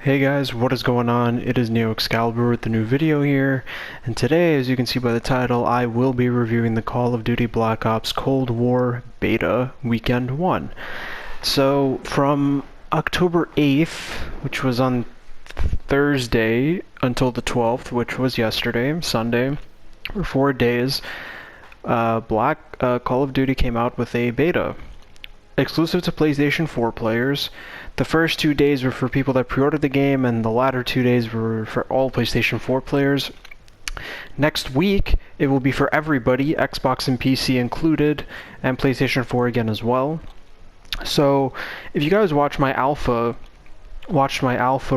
Hey guys, what is going on? It is NeoExcalibur with the new video here, and today, as you can see by the title, I will be reviewing the Call of Duty Black Ops Cold War Beta Weekend 1. So, from October 8th, which was on Thursday, until the 12th, which was yesterday, Sunday, for 4 days, Call of Duty came out with a beta. Exclusive to PlayStation 4 players. The first 2 days were for people that pre-ordered the game, and the latter 2 days were for all PlayStation 4 players. Next week, it will be for everybody, Xbox and PC included, and PlayStation 4 again as well. So, if you guys watched my alpha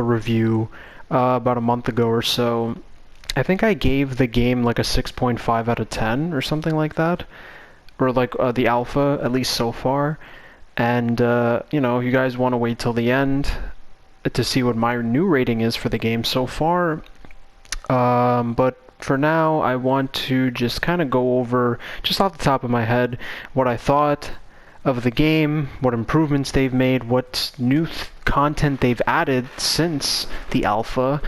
review about a month ago or so, I think I gave the game like a 6.5 out of 10 or something like that, or like the alpha, at least so far. And, you know, you guys want to wait till the end to see what my new rating is for the game so far. But for now, I want to just kind of go over, just off the top of my head, what I thought of the game, what improvements they've made, what new content they've added since the alpha,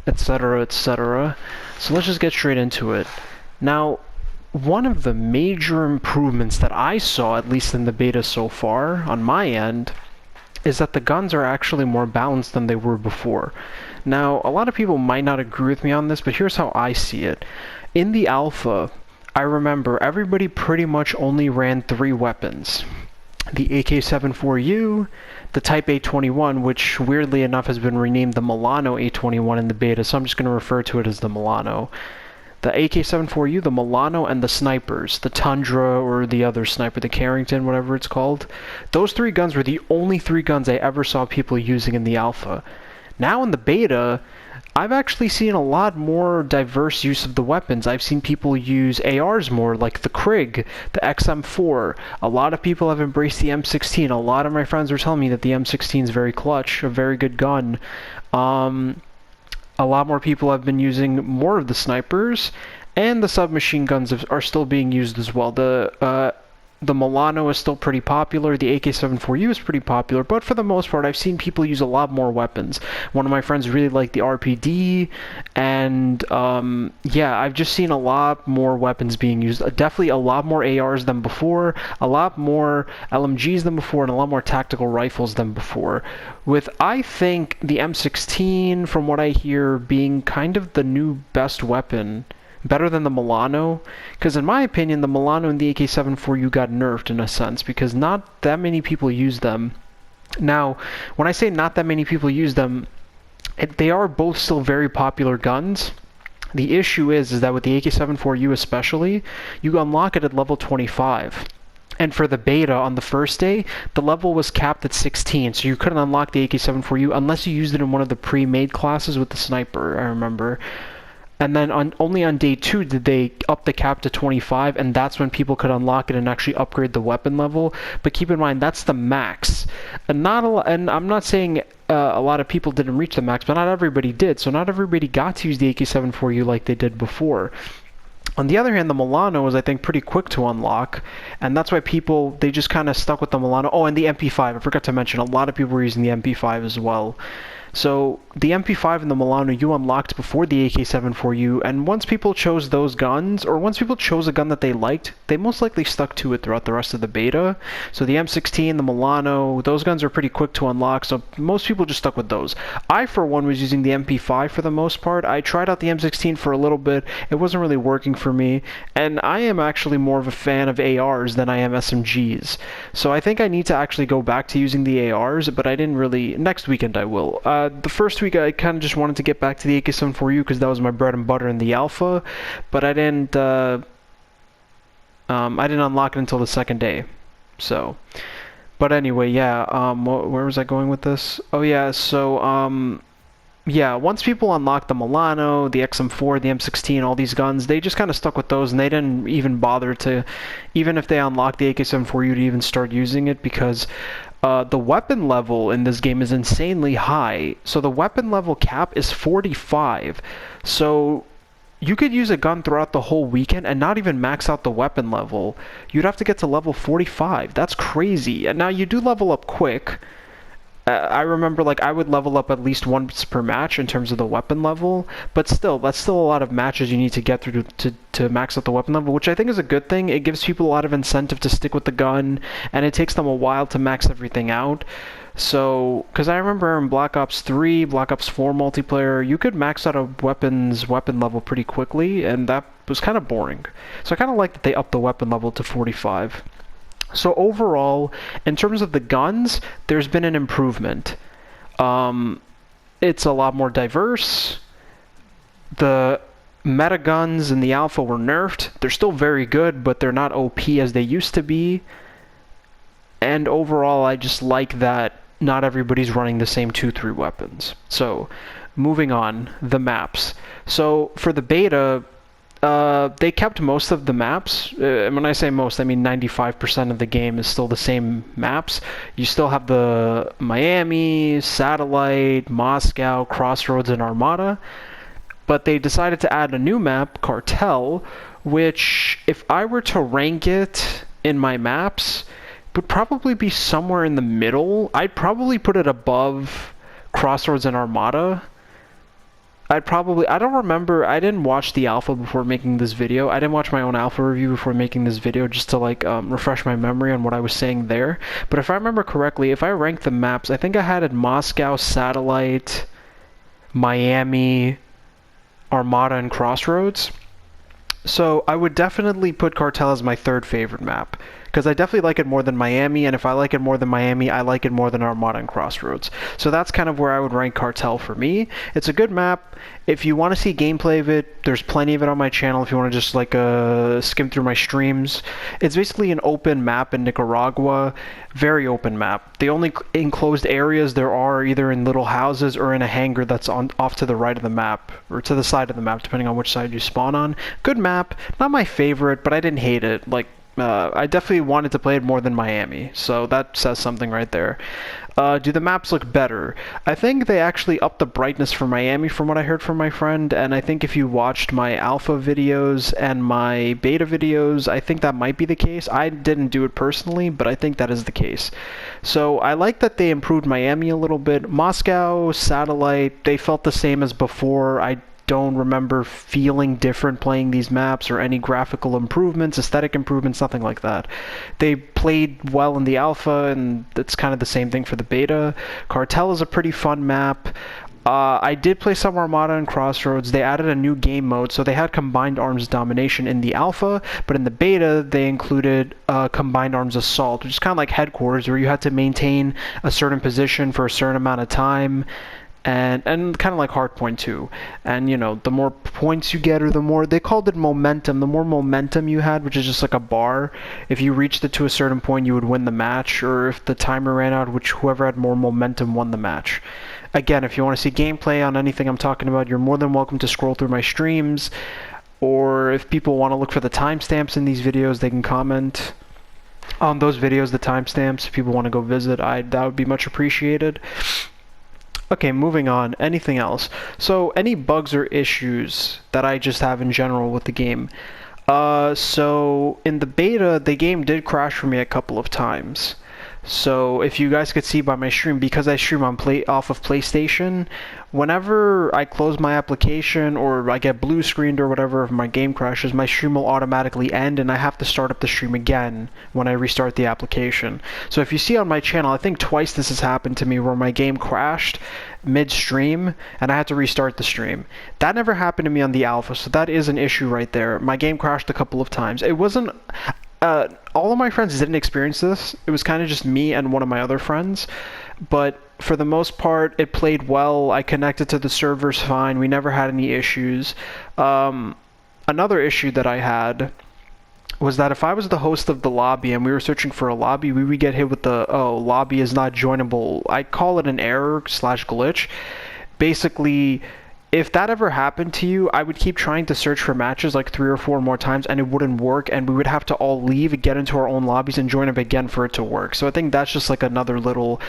etc., etc. So let's just get straight into it. Now, one of the major improvements that I saw, at least in the beta so far, on my end, is that the guns are actually more balanced than they were before. Now, a lot of people might not agree with me on this, but here's how I see it. In the alpha, I remember everybody pretty much only ran 3 weapons. The AK-74U, the Type A21, which weirdly enough has been renamed the Milano A21 in the beta, so I'm just going to refer to it as the Milano. The AK-74U, the Milano, and the snipers, the Tundra or the other sniper, the Carrington, whatever it's called. Those 3 guns were the only 3 guns I ever saw people using in the alpha. Now in the beta, I've actually seen a lot more diverse use of the weapons. I've seen people use ARs more, like the Krig, the XM4. A lot of people have embraced the M16. A lot of my friends were telling me that the M16 is very clutch, a very good gun. A lot more people have been using more of the snipers, and the submachine guns are still being used as well. The Milano is still pretty popular, the AK-74U is pretty popular, but for the most part I've seen people use a lot more weapons. One of my friends really liked the RPD, and yeah, I've just seen a lot more weapons being used. Definitely a lot more ARs than before, a lot more LMGs than before, and a lot more tactical rifles than before. With, I think, the M16, from what I hear, being kind of the new best weapon, better than the Milano, because in my opinion the Milano and the AK-74U got nerfed in a sense, because not that many people use them. Now, when I say not that many people use them, they are both still very popular guns. The issue is that with the AK-74U especially, you unlock it at level 25. And for the beta on the first day, the level was capped at 16, so you couldn't unlock the AK-74U unless you used it in one of the pre-made classes with the sniper, I remember. And then only on day 2 did they up the cap to 25, and that's when people could unlock it and actually upgrade the weapon level. But keep in mind, that's the max. And I'm not saying a lot of people didn't reach the max, but not everybody did. So not everybody got to use the AK-74U like they did before. On the other hand, the Milano was, I think, pretty quick to unlock, and that's why they just kind of stuck with the Milano. Oh, and the MP5, I forgot to mention, a lot of people were using the MP5 as well. So the MP5 and the Milano you unlocked before the AK-74U, and once people chose those guns, or once people chose a gun that they liked, they most likely stuck to it throughout the rest of the beta. So the M16, the Milano, those guns are pretty quick to unlock, so most people just stuck with those. I, for one, was using the MP5 for the most part. I tried out the M16 for a little bit. It wasn't really working for me, and I am actually more of a fan of ARs than I am SMGs. So I think I need to actually go back to using the ARs, but I didn't really. Next weekend I will. The first week I kind of just wanted to get back to the AK-74U because that was my bread and butter in the alpha, but I didn't unlock it until the second day. So, but anyway, yeah. Where was I going with this? Oh yeah. So yeah, once people unlocked the Milano, the XM4, the M16, all these guns, they just kind of stuck with those, and they didn't even bother to, even if they unlocked the AK-74U, to even start using it, because the weapon level in this game is insanely high. So the weapon level cap is 45. So you could use a gun throughout the whole weekend and not even max out the weapon level. You'd have to get to level 45. That's crazy. And now you do level up quick. I remember like I would level up at least once per match in terms of the weapon level, but still, that's still a lot of matches you need to get through to max out the weapon level, which I think is a good thing. It gives people a lot of incentive to stick with the gun, and it takes them a while to max everything out. So, because I remember in Black Ops 3, Black Ops 4 multiplayer, you could max out a weapon level pretty quickly, and that was kind of boring. So I kind of like that they upped the weapon level to 45. So overall, in terms of the guns, there's been an improvement. It's a lot more diverse. The meta guns in the alpha were nerfed. They're still very good, but they're not OP as they used to be. And overall, I just like that not everybody's running the same 2-3 weapons. So, moving on, the maps. So, for the beta, they kept most of the maps. And when I say most, I mean 95% of the game is still the same maps. You still have the Miami, Satellite, Moscow, Crossroads, and Armada. But they decided to add a new map, Cartel, which, if I were to rank it in my maps, would probably be somewhere in the middle. I'd probably put it above Crossroads and Armada. I don't remember, I didn't watch the alpha before making this video. I didn't watch my own alpha review before making this video just to like refresh my memory on what I was saying there. But if I remember correctly, if I ranked the maps, I think I had it Moscow, Satellite, Miami, Armada, and Crossroads. So I would definitely put Cartel as my third favorite map, because I definitely like it more than Miami, and if I like it more than Miami, I like it more than Armada and Crossroads. So that's kind of where I would rank Cartel for me. It's a good map. If you want to see gameplay of it, there's plenty of it on my channel if you want to just like skim through my streams. It's basically an open map in Nicaragua, very open map. The only enclosed areas there are either in little houses or in a hangar that's off to the right of the map, or to the side of the map, depending on which side you spawn on. Good map, not my favorite, but I didn't hate it. Like, I definitely wanted to play it more than Miami, so that says something right there. Do the maps look better? I think they actually upped the brightness for Miami from what I heard from my friend, and I think if you watched my alpha videos and my beta videos, I think that might be the case. I didn't do it personally, but I think that is the case. So I like that they improved Miami a little bit. Moscow, Satellite, they felt the same as before. I don't remember feeling different playing these maps or any graphical improvements, aesthetic improvements, nothing like that. They played well in the alpha, and it's kind of the same thing for the beta. Cartel is a pretty fun map. I did play some Armada and Crossroads. They added a new game mode, so they had combined arms domination in the alpha, but in the beta they included combined arms assault, which is kind of like headquarters, where you had to maintain a certain position for a certain amount of time. And kind of like Hardpoint 2. And, you know, the more points you get, or the more, they called it momentum, the more momentum you had, which is just like a bar, if you reached it to a certain point, you would win the match, or if the timer ran out, which whoever had more momentum won the match. Again, if you want to see gameplay on anything I'm talking about, you're more than welcome to scroll through my streams, or if people want to look for the timestamps in these videos, they can comment on those videos, the timestamps, if people want to go visit, that would be much appreciated. Okay, moving on. Anything else? So, any bugs or issues that I just have in general with the game? So, in the beta, the game did crash for me a couple of times. So, if you guys could see by my stream, because I stream on off of PlayStation, whenever I close my application or I get blue screened or whatever, if my game crashes, my stream will automatically end and I have to start up the stream again when I restart the application. So if you see on my channel, I think twice this has happened to me where my game crashed mid-stream and I had to restart the stream. That never happened to me on the alpha, so that is an issue right there. My game crashed a couple of times. It wasn't... all of my friends didn't experience this. It was kind of just me and one of my other friends. But for the most part, it played well. I connected to the servers fine. We never had any issues. Another issue that I had was that if I was the host of the lobby and we were searching for a lobby, we would get hit with the, oh, lobby is not joinable. I call it an error / glitch. Basically, if that ever happened to you, I would keep trying to search for matches like 3 or 4 more times and it wouldn't work, and we would have to all leave, get into our own lobbies, and join up again for it to work. So I think that's just like another little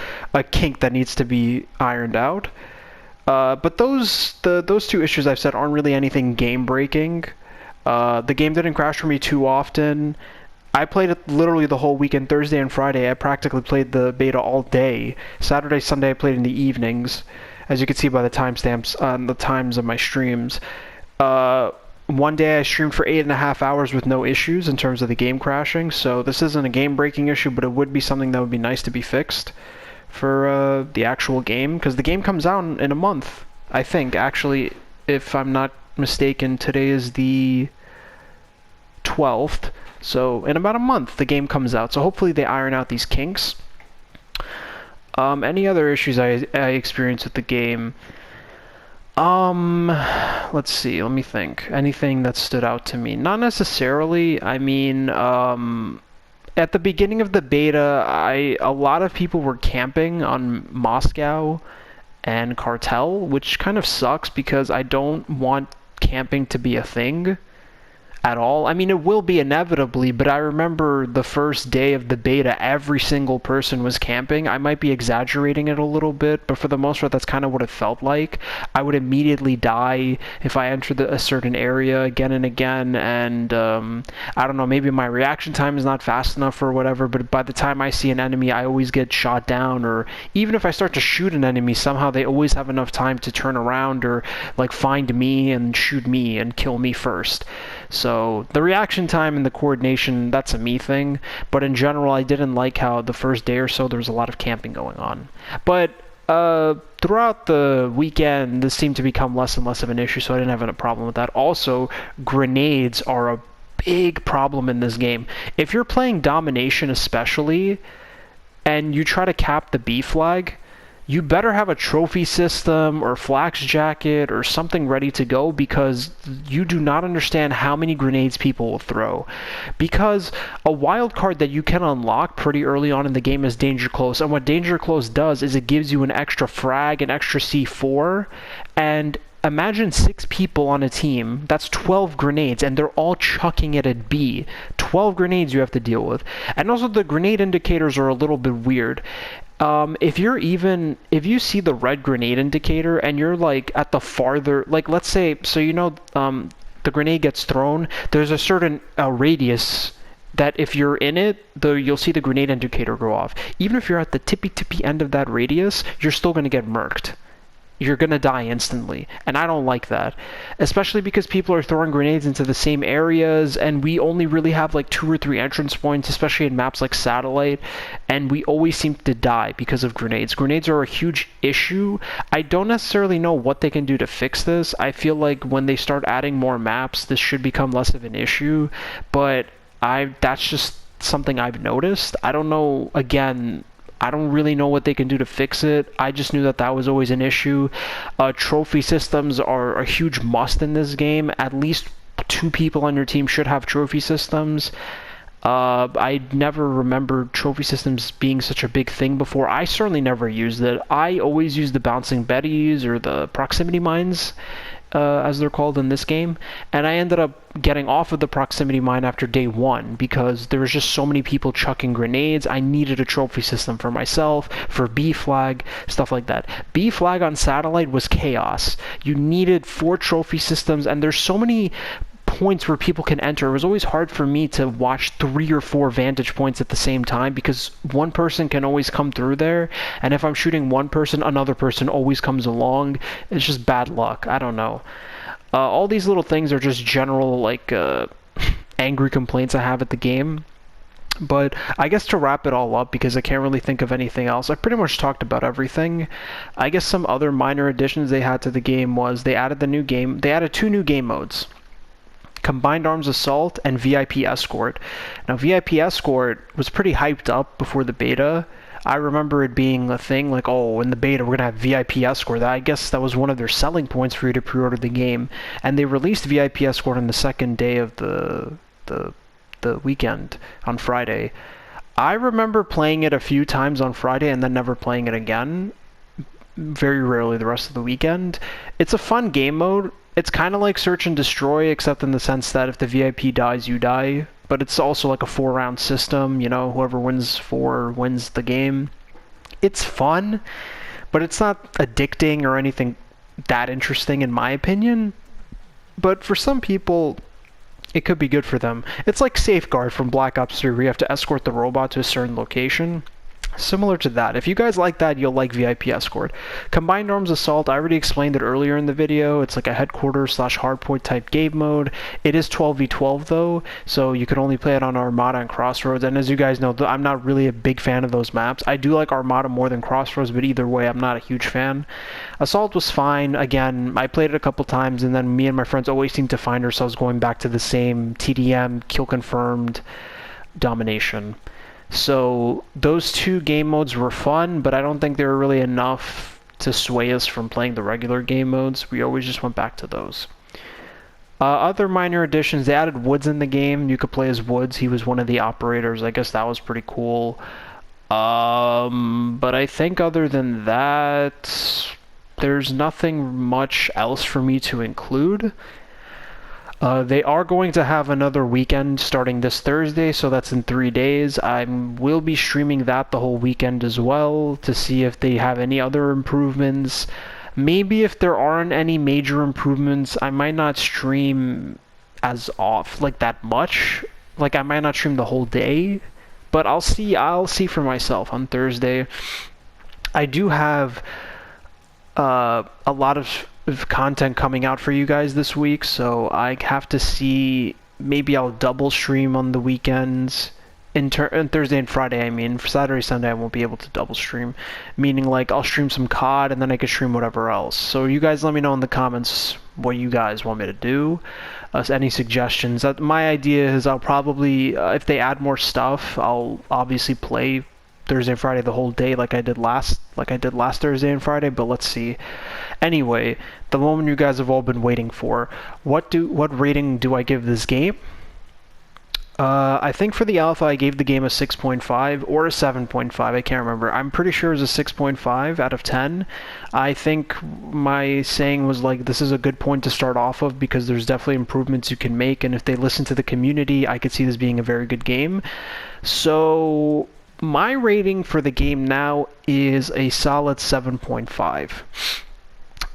kink that needs to be ironed out. But those 2 issues I've said aren't really anything game breaking. The game didn't crash for me too often. I played it literally the whole weekend, Thursday and Friday. I practically played the beta all day. Saturday, Sunday, I played in the evenings, as you can see by the timestamps on the times of my streams. One day I streamed for 8.5 hours with no issues in terms of the game crashing, so this isn't a game-breaking issue, but it would be something that would be nice to be fixed for the actual game, because the game comes out in a month, I think. Actually, if I'm not mistaken, today is the 12th, so in about a month the game comes out, so hopefully they iron out these kinks. Any other issues I experienced with the game? Let's see, let me think. Anything that stood out to me? Not necessarily. I mean, at the beginning of the beta, a lot of people were camping on Moscow and Cartel, which kind of sucks because I don't want camping to be a thing at all. I mean, it will be inevitably, but I remember the first day of the beta, every single person was camping. I might be exaggerating it a little bit, but for the most part, that's kind of what it felt like. I would immediately die if I entered a certain area again and again, and I don't know, maybe my reaction time is not fast enough or whatever, but by the time I see an enemy, I always get shot down, or even if I start to shoot an enemy, somehow they always have enough time to turn around or like find me and shoot me and kill me first. So the reaction time and the coordination, that's a me thing, but in general I didn't like how the first day or so there was a lot of camping going on. But throughout the weekend this seemed to become less and less of an issue, so I didn't have a problem with that. Also, grenades are a big problem in this game. If you're playing domination especially, and you try to cap the B flag, you better have a trophy system or flak jacket or something ready to go, because you do not understand how many grenades people will throw. Because a wild card that you can unlock pretty early on in the game is Danger Close, and what Danger Close does is it gives you an extra frag, an extra C4, and imagine 6 people on a team, that's 12 grenades, and they're all chucking it at B. 12 grenades you have to deal with. And also the grenade indicators are a little bit weird. If you see the red grenade indicator and you're like at the farther, like let's say, so you know, the grenade gets thrown, there's a certain radius that if you're in it, you'll see the grenade indicator go off. Even if you're at the tippy end of that radius, you're still going to get murked. You're going to die instantly, and I don't like that, especially because people are throwing grenades into the same areas, and we only really have like 2 or 3 entrance points, especially in maps like Satellite, and we always seem to die because of grenades. Grenades are a huge issue. I don't necessarily know what they can do to fix this. I feel like when they start adding more maps, this should become less of an issue, but that's just something I've noticed. I don't know, again, I don't really know what they can do to fix it. I just knew that was always an issue. Trophy systems are a huge must in this game. At least 2 people on your team should have trophy systems. I never remembered trophy systems being such a big thing before. I certainly never used it. I always used the bouncing betties or the proximity mines, as they're called in this game, and I ended up getting off of the proximity mine after day 1 because there was just so many people chucking grenades. I needed a trophy system for myself, for B flag, stuff like that. B flag on Satellite was chaos. You needed 4 trophy systems, and there's so many points where people can enter. It was always hard for me to watch 3 or 4 vantage points at the same time because one person can always come through there, and if I'm shooting one person, another person always comes along. It's just bad luck. I don't know. All these little things are just general like angry complaints I have at the game. But I guess to wrap it all up, because I can't really think of anything else, I pretty much talked about everything. I guess some other minor additions they had to the game was they added 2 new game modes: Combined Arms Assault and VIP Escort. Now, VIP Escort was pretty hyped up before the beta. I remember it being a thing like, oh, in the beta we're going to have VIP Escort. I guess that was one of their selling points for you to pre-order the game. And they released VIP Escort on the second day of the weekend, on Friday. I remember playing it a few times on Friday and then never playing it again. Very rarely the rest of the weekend. It's a fun game mode. It's kind of like Search and Destroy, except in the sense that if the VIP dies, you die. But it's also like a 4-round system, you know, whoever wins 4 wins the game. It's fun, but it's not addicting or anything that interesting in my opinion. But for some people, it could be good for them. It's like Safeguard from Black Ops 3, where you have to escort the robot to a certain location. Similar to that. If you guys like that, you'll like VIP Escort. Combined Arms Assault, I already explained it earlier in the video. It's like a headquarters / hardpoint type game mode. It is 12v12 though, so you can only play it on Armada and Crossroads. And as you guys know, I'm not really a big fan of those maps. I do like Armada more than Crossroads, but either way, I'm not a huge fan. Assault was fine. Again, I played it a couple times, and then me and my friends always seem to find ourselves going back to the same TDM, kill confirmed, domination. So those two game modes were fun, but I don't think they were really enough to sway us from playing the regular game modes. We always just went back to those. Other minor additions, they added Woods in the game. You could play as Woods. He was one of the operators. I guess that was pretty cool. But I think other than that, there's nothing much else for me to include. They are going to have another weekend starting this Thursday, so that's in 3 days. I will be streaming that the whole weekend as well to see if they have any other improvements. Maybe if there aren't any major improvements, I might not stream as off like that much. Like I might not stream the whole day, but I'll see for myself on Thursday. I do have a lot of content coming out for you guys this week, so I have to see. Maybe I'll double stream on the weekends. In Thursday and Friday, I mean. For Saturday, Sunday, I won't be able to double stream. Meaning, like, I'll stream some COD, and then I can stream whatever else. So you guys let me know in the comments what you guys want me to do. Any suggestions. My idea is I'll probably, if they add more stuff, I'll obviously play Thursday and Friday the whole day like I did last Thursday and Friday, but let's see. Anyway, the moment you guys have all been waiting for. What rating do I give this game? I think for the alpha I gave the game a 6.5 or a 7.5, I can't remember. I'm pretty sure it was a 6.5 out of 10. I think my saying was like, this is a good point to start off of because there's definitely improvements you can make, and if they listen to the community, I could see this being a very good game. So my rating for the game now is a solid 7.5.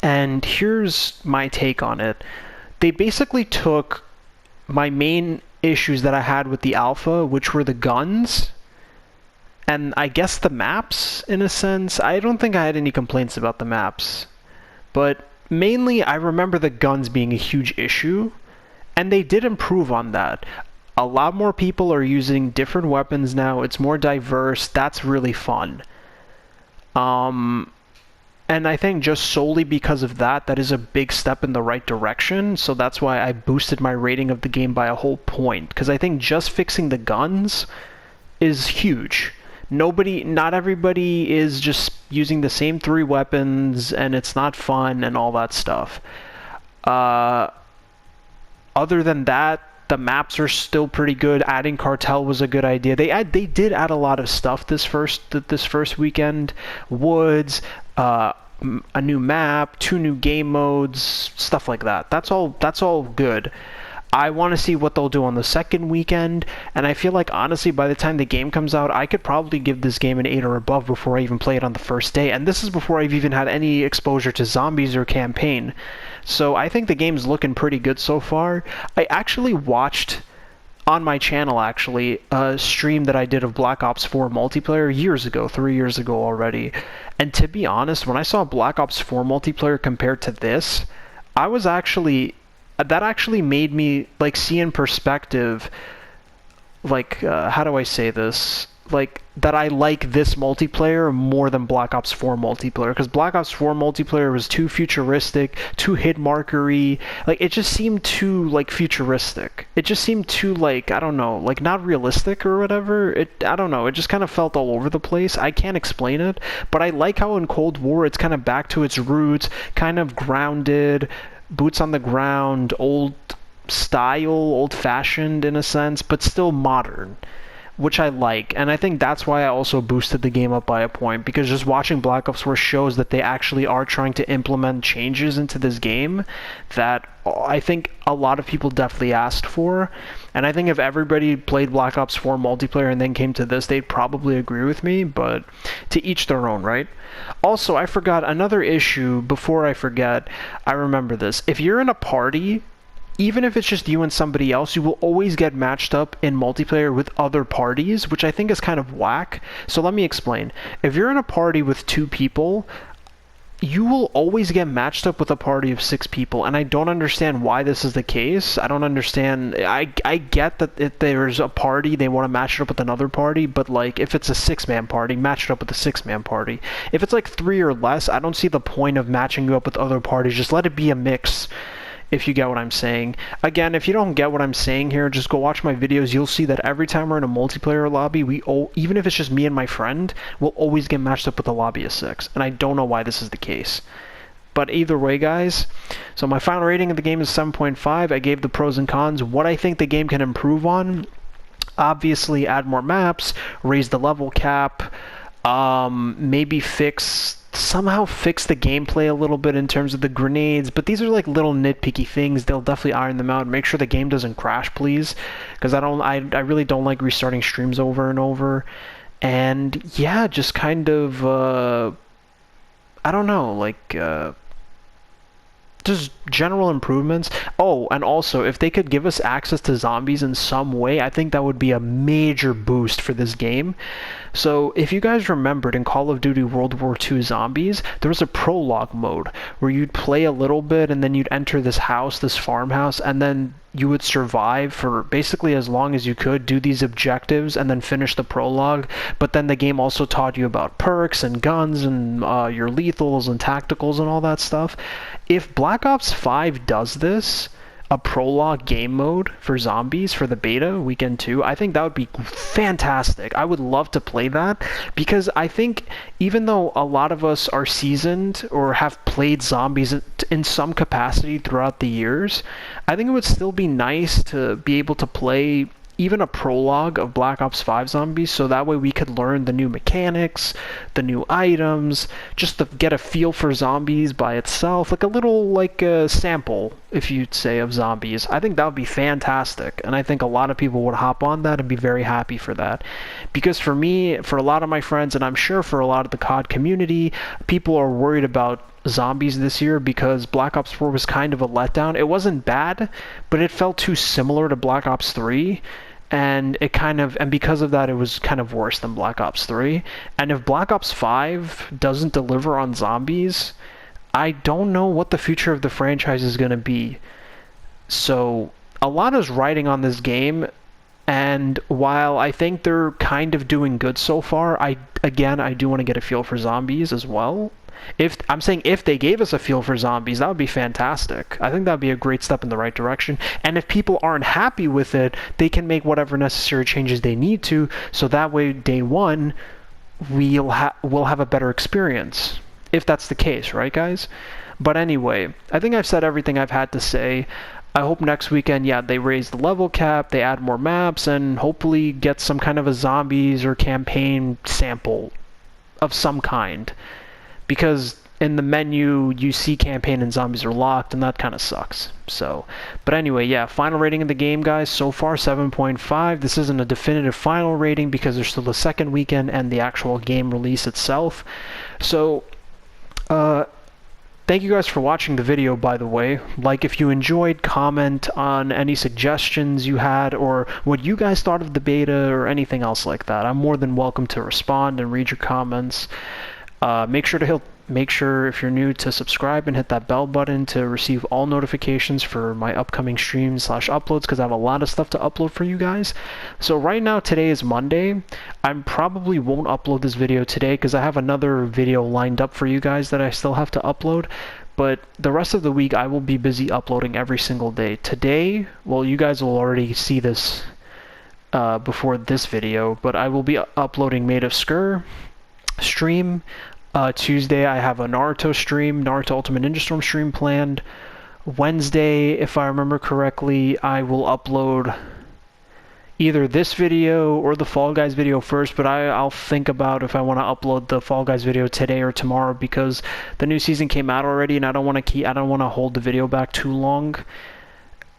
And here's my take on it. They basically took my main issues that I had with the alpha, which were the guns, and I guess the maps, in a sense. I don't think I had any complaints about the maps, but mainly I remember the guns being a huge issue, and they did improve on that. A lot more people are using different weapons now. It's more diverse. That's really fun. And I think just solely because of that, that is a big step in the right direction. So that's why I boosted my rating of the game by a whole point. Because I think just fixing the guns is huge. Not everybody is just using the same 3 weapons, and it's not fun and all that stuff. Other than that, the maps are still pretty good. Adding Cartel was a good idea. They did add a lot of stuff this first weekend. Woods, a new map, 2 new game modes, stuff like that. That's all good. I want to see what they'll do on the second weekend, and I feel like honestly by the time the game comes out, I could probably give this game an 8 or above before I even play it on the first day, and this is before I've even had any exposure to zombies or campaign. So I think the game's looking pretty good so far. I actually watched on my channel a stream that I did of Black Ops 4 multiplayer years ago, 3 years ago already. And to be honest, when I saw Black Ops 4 multiplayer compared to this, that actually made me like see in perspective, like how do I say this? Like that I like this multiplayer more than Black Ops 4 multiplayer, because Black Ops 4 multiplayer was too futuristic, too hit markery. Like it just seemed too like futuristic. It just seemed too like, I don't know, like not realistic or whatever. I don't know. It just kind of felt all over the place. I can't explain it, but I like how in Cold War it's kind of back to its roots, kind of grounded, boots on the ground, old style, old-fashioned in a sense, but still modern, which I like. And I think that's why I also boosted the game up by a point, because just watching Black Ops 4 shows that they actually are trying to implement changes into this game that I think a lot of people definitely asked for. And I think if everybody played Black Ops 4 multiplayer and then came to this, they'd probably agree with me, but to each their own, right? Also, I forgot another issue. Before I forget, I remember this. If you're in a party even if it's just you and somebody else, you will always get matched up in multiplayer with other parties, which I think is kind of whack. So let me explain. If you're in a party with 2 people, you will always get matched up with a party of 6 people, and I don't understand why this is the case. I don't understand. I get that if there's a party, they want to match it up with another party, but like if it's a 6-man party, match it up with a 6-man party. If it's like 3 or less, I don't see the point of matching you up with other parties. Just let it be a mix, if you get what I'm saying. Again, if you don't get what I'm saying here, just go watch my videos. You'll see that every time we're in a multiplayer lobby, even if it's just me and my friend, we'll always get matched up with a lobby of 6. And I don't know why this is the case. But either way, guys, so my final rating of the game is 7.5. I gave the pros and cons. What I think the game can improve on, obviously add more maps, raise the level cap, maybe somehow fix the gameplay a little bit in terms of the grenades, but these are like little nitpicky things. They'll definitely iron them out. Make sure the game doesn't crash, please, because I really don't like restarting streams over and over. And yeah, just kind of I don't know, like just general improvements. Oh, and also, if they could give us access to zombies in some way, I think that would be a major boost for this game. So, if you guys remembered in Call of Duty World War II Zombies, there was a prologue mode where you'd play a little bit and then you'd enter this house, this farmhouse, and then you would survive for basically as long as you could, do these objectives, and then finish the prologue. But then the game also taught you about perks and guns and your lethals and tacticals and all that stuff. If Black Ops 5 does this, a prologue game mode for zombies for the beta weekend 2, I think that would be fantastic. I would love to play that, because I think even though a lot of us are seasoned or have played zombies in some capacity throughout the years, I think it would still be nice to be able to play even a prologue of Black Ops 5 Zombies, so that way we could learn the new mechanics, the new items, just to get a feel for zombies by itself, like a little sample, if you'd say, of zombies. I think that would be fantastic, and I think a lot of people would hop on that and be very happy for that. Because for me, for a lot of my friends, and I'm sure for a lot of the COD community, people are worried about zombies this year because Black Ops 4 was kind of a letdown. It wasn't bad, but it felt too similar to Black Ops 3, and because of that, it was kind of worse than Black Ops 3. And if Black Ops 5 doesn't deliver on zombies, I don't know what the future of the franchise is going to be. So a lot is riding on this game, and while I think they're kind of doing good so far, I do want to get a feel for zombies as well. I'm saying if they gave us a feel for zombies, that would be fantastic. I think that would be a great step in the right direction. And if people aren't happy with it, they can make whatever necessary changes they need to, so that way day one we'll have a better experience, if that's the case, right, guys? But anyway, I think I've said everything I've had to say. I hope next weekend, they raise the level cap, they add more maps, and hopefully get some kind of a zombies or campaign sample of some kind. Because in the menu, you see campaign and zombies are locked, and that kind of sucks. So, but anyway, final rating of the game, guys, so far 7.5. This isn't a definitive final rating because there's still the second weekend and the actual game release itself. So, thank you guys for watching the video, by the way. Like if you enjoyed, comment on any suggestions you had or what you guys thought of the beta or anything else like that. I'm more than welcome to respond and read your comments. Make sure if you're new to subscribe and hit that bell button to receive all notifications for my upcoming streams/uploads, because I have a lot of stuff to upload for you guys. So right now, today is Monday. I probably won't upload this video today because I have another video lined up for you guys that I still have to upload. But the rest of the week, I will be busy uploading every single day. Today, well, you guys will already see this before this video, but I will be uploading Made of Skur stream. Tuesday I have a Naruto Ultimate Ninja Storm stream planned. Wednesday, if I remember correctly, I will upload either this video or the Fall Guys video first, but I'll think about if I want to upload the Fall Guys video today or tomorrow, because the new season came out already and I don't want to hold the video back too long.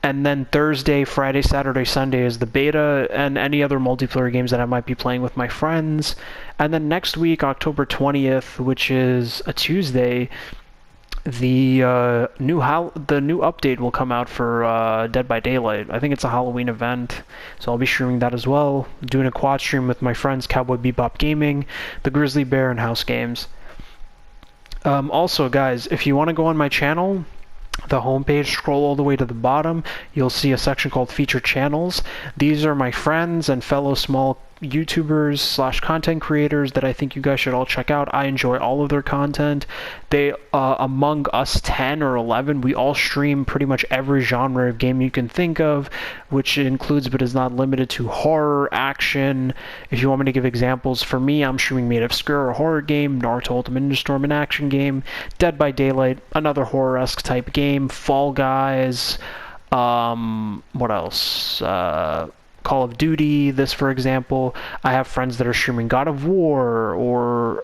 And then Thursday, Friday, Saturday, Sunday is the beta and any other multiplayer games that I might be playing with my friends. And then next week, October 20th, which is a Tuesday, the new update will come out for Dead by Daylight. I think it's a Halloween event, so I'll be streaming that as well. Doing a quad stream with my friends Cowboy Bebop Gaming, the Grizzly Bear, and House Games. Also, guys, if you want to go on my channel, the homepage, scroll all the way to the bottom, you'll see a section called Featured Channels. These are my friends and fellow small YouTubers / content creators that I think you guys should all check out. I enjoy all of their content. They, among us 10 or 11, we all stream pretty much every genre of game you can think of, which includes but is not limited to horror, action. If you want me to give examples, for me, I'm streaming Made of Scare, a horror game, Naruto Ultimate Ninja Storm, an action game, Dead by Daylight, another horror-esque type game, Fall Guys, what else? Call of Duty, this for example. I have friends that are streaming God of War or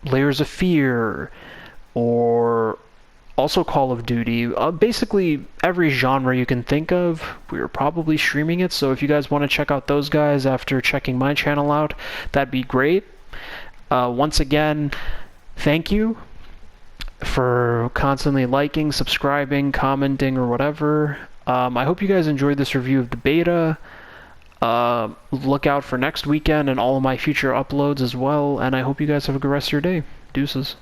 Layers of Fear or also Call of Duty. Basically every genre you can think of, we're probably streaming it. So if you guys want to check out those guys after checking my channel out, that'd be great. Once again, thank you for constantly liking, subscribing, commenting, or whatever. I hope you guys enjoyed this review of the beta. Look out for next weekend and all of my future uploads as well, and I hope you guys have a good rest of your day. Deuces.